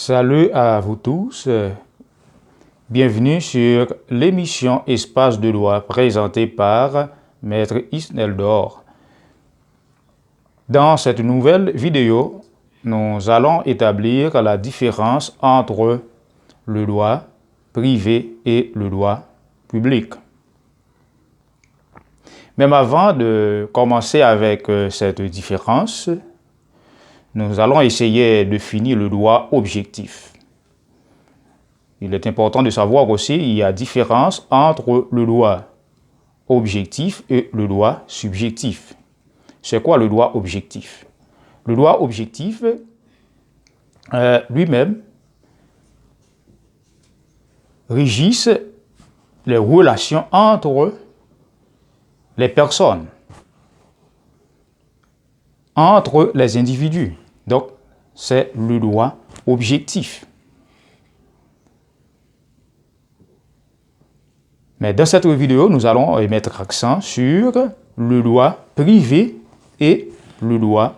Salut à vous tous, bienvenue sur l'émission Espace de droit présentée par Maître Isnel Dor. Dans cette nouvelle vidéo, nous allons établir la différence entre le droit privé et le droit public. Même avant de commencer avec cette différence, nous allons essayer de définir le droit objectif. Il est important de savoir aussi qu'il y a différence entre le droit objectif et le droit subjectif. C'est quoi le droit objectif? Le droit objectif lui-même régisse les relations entre les personnes, entre les individus. Donc, c'est le droit objectif. Mais dans cette vidéo, nous allons mettre accent sur le droit privé et le droit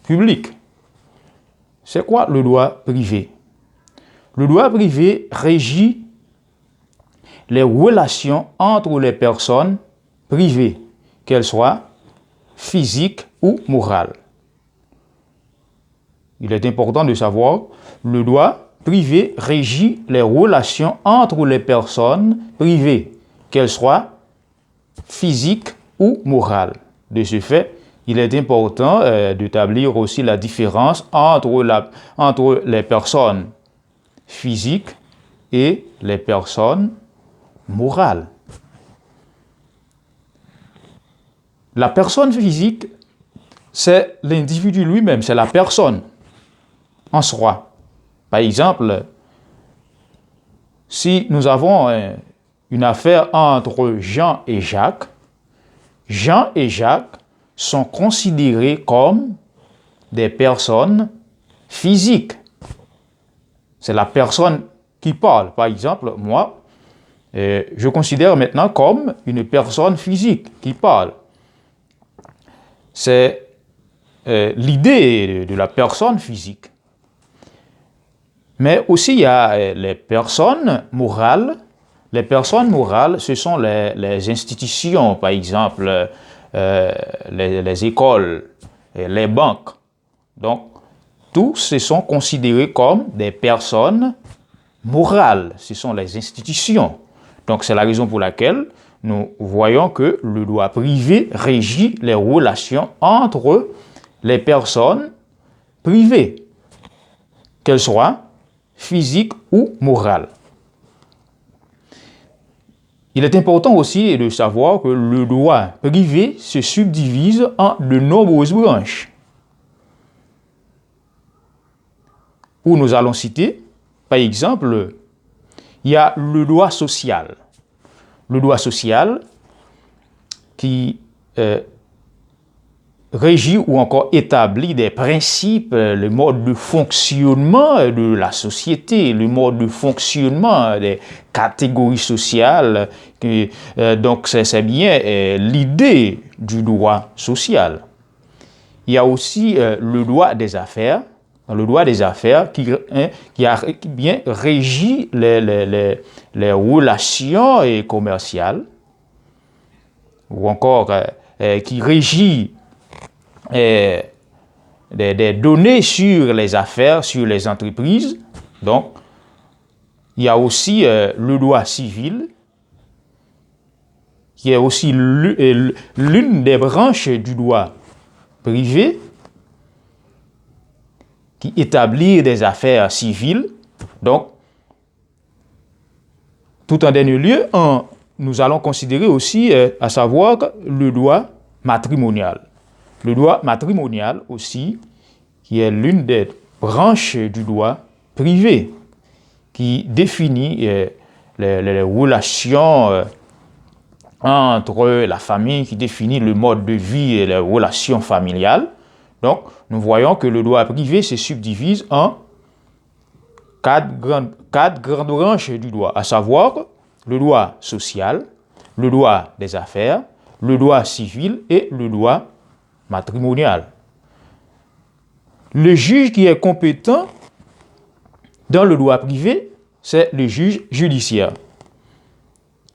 public. C'est quoi le droit privé? Le droit privé régit les relations entre les personnes privées, qu'elles soient physiques ou morales. Il est important de savoir, le droit privé régit les relations entre les personnes privées, qu'elles soient physiques ou morales. De ce fait, il est important d'établir aussi la différence entre les personnes physiques et les personnes morales. La personne physique, c'est l'individu lui-même, c'est la personne en soi. Par exemple, si nous avons une affaire entre Jean et Jacques sont considérés comme des personnes physiques. C'est la personne qui parle. Par exemple, moi, je considère maintenant comme une personne physique qui parle. C'est l'idée de la personne physique. Mais aussi, il y a les personnes morales. Les personnes morales, ce sont les institutions, par exemple, les écoles, les banques. Donc, tous se sont considérés comme des personnes morales. Ce sont les institutions. Donc, c'est la raison pour laquelle nous voyons que le droit privé régit les relations entre les personnes privées, qu'elles soient physiques ou morales. Il est important aussi de savoir que le droit privé se subdivise en de nombreuses branches, où nous allons citer, par exemple, il y a le droit social. Le droit social qui régit ou encore établit des principes, le mode de fonctionnement de la société, le mode de fonctionnement des catégories sociales. Donc, c'est bien l'idée du droit social. Il y a aussi le droit des affaires. Le droit des affaires qui a bien régi les relations commerciales, ou encore qui régit des données sur les affaires, sur les entreprises. Donc, il y a aussi le droit civil, qui est aussi l'une des branches du droit privé, qui établit des affaires civiles. Donc, tout en dernier lieu, nous allons considérer aussi, à savoir, le droit matrimonial. Le droit matrimonial aussi, qui est l'une des branches du droit privé, qui définit les relations entre la famille, qui définit le mode de vie et les relations familiales. Donc, nous voyons que le droit privé se subdivise en quatre grandes branches du droit, à savoir le droit social, le droit des affaires, le droit civil et le droit matrimonial. Le juge qui est compétent Dans le droit privé, c'est le juge judiciaire.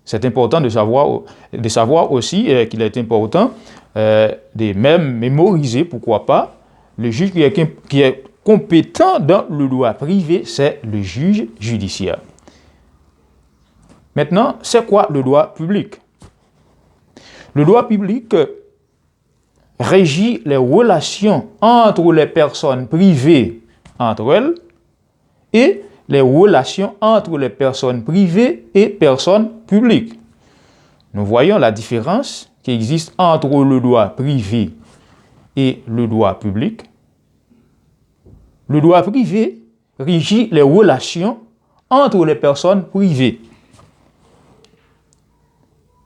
C'est important de savoir aussi qu'il est important de même mémoriser, pourquoi pas, le juge qui est compétent dans le droit privé, c'est le juge judiciaire. Maintenant, c'est quoi le droit public? Le droit public régit les relations entre les personnes privées entre elles et les relations entre les personnes privées et personnes publiques. Nous voyons la différence qui existe entre le droit privé et le droit public. Le droit privé régit les relations entre les personnes privées.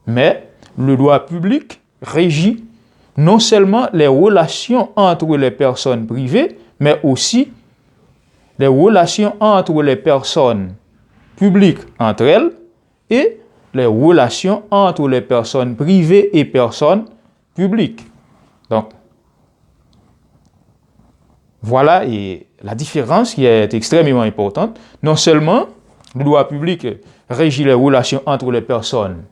Mais le droit public régit non seulement les relations entre les personnes privées, mais aussi les relations entre les personnes publiques entre elles et les relations entre les personnes privées et personnes publiques. Donc, voilà la différence qui est extrêmement importante. Non seulement le droit public régit les relations entre les personnes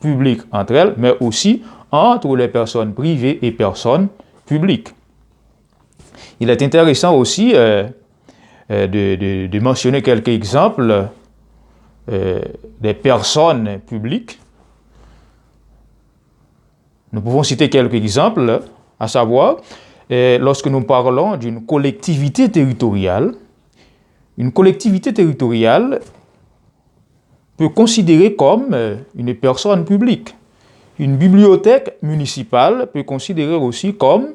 publiques entre elles, mais aussi entre les personnes privées et personnes publiques. Il est intéressant aussi de mentionner quelques exemples des personnes publiques. Nous pouvons citer quelques exemples, à savoir, lorsque nous parlons d'une collectivité territoriale, une collectivité territoriale peut considérer comme une personne publique. Une bibliothèque municipale peut considérer aussi comme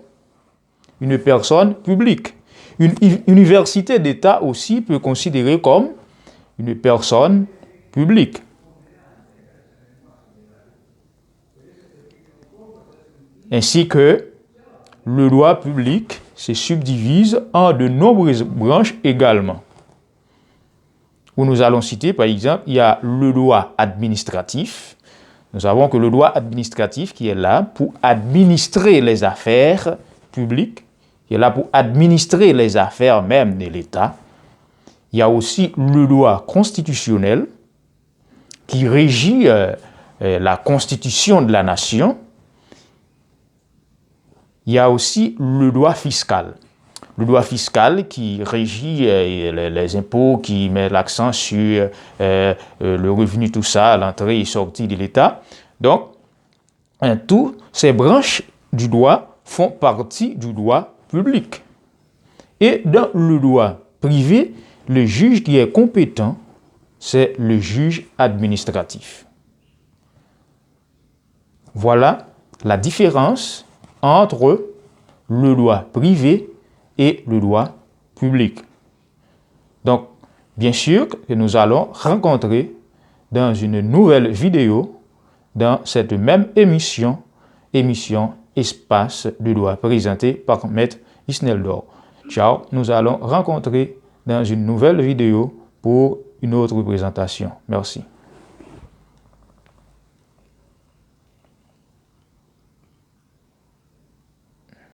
une personne publique. Une université d'État aussi peut considérer comme une personne publique. Ainsi que le droit public se subdivise en de nombreuses branches également. Où nous allons citer, par exemple, il y a le droit administratif. Nous savons que le droit administratif qui est là pour administrer les affaires publiques, qui est là pour administrer les affaires même de l'État. Il y a aussi le droit constitutionnel qui régit la constitution de la nation. Il y a aussi le droit fiscal. Le droit fiscal qui régit les impôts, qui met l'accent sur le revenu, tout ça, l'entrée et sortie de l'État. Donc, toutes ces branches du droit font partie du droit public. Et dans le droit privé, le juge qui est compétent, c'est le juge administratif. Voilà la différence entre le droit privé et le droit public. Donc, bien sûr que nous allons rencontrer dans une nouvelle vidéo, dans cette même émission Espace de droit, présentée par Maître Isneldor. Ciao, nous allons rencontrer dans une nouvelle vidéo pour une autre présentation. Merci.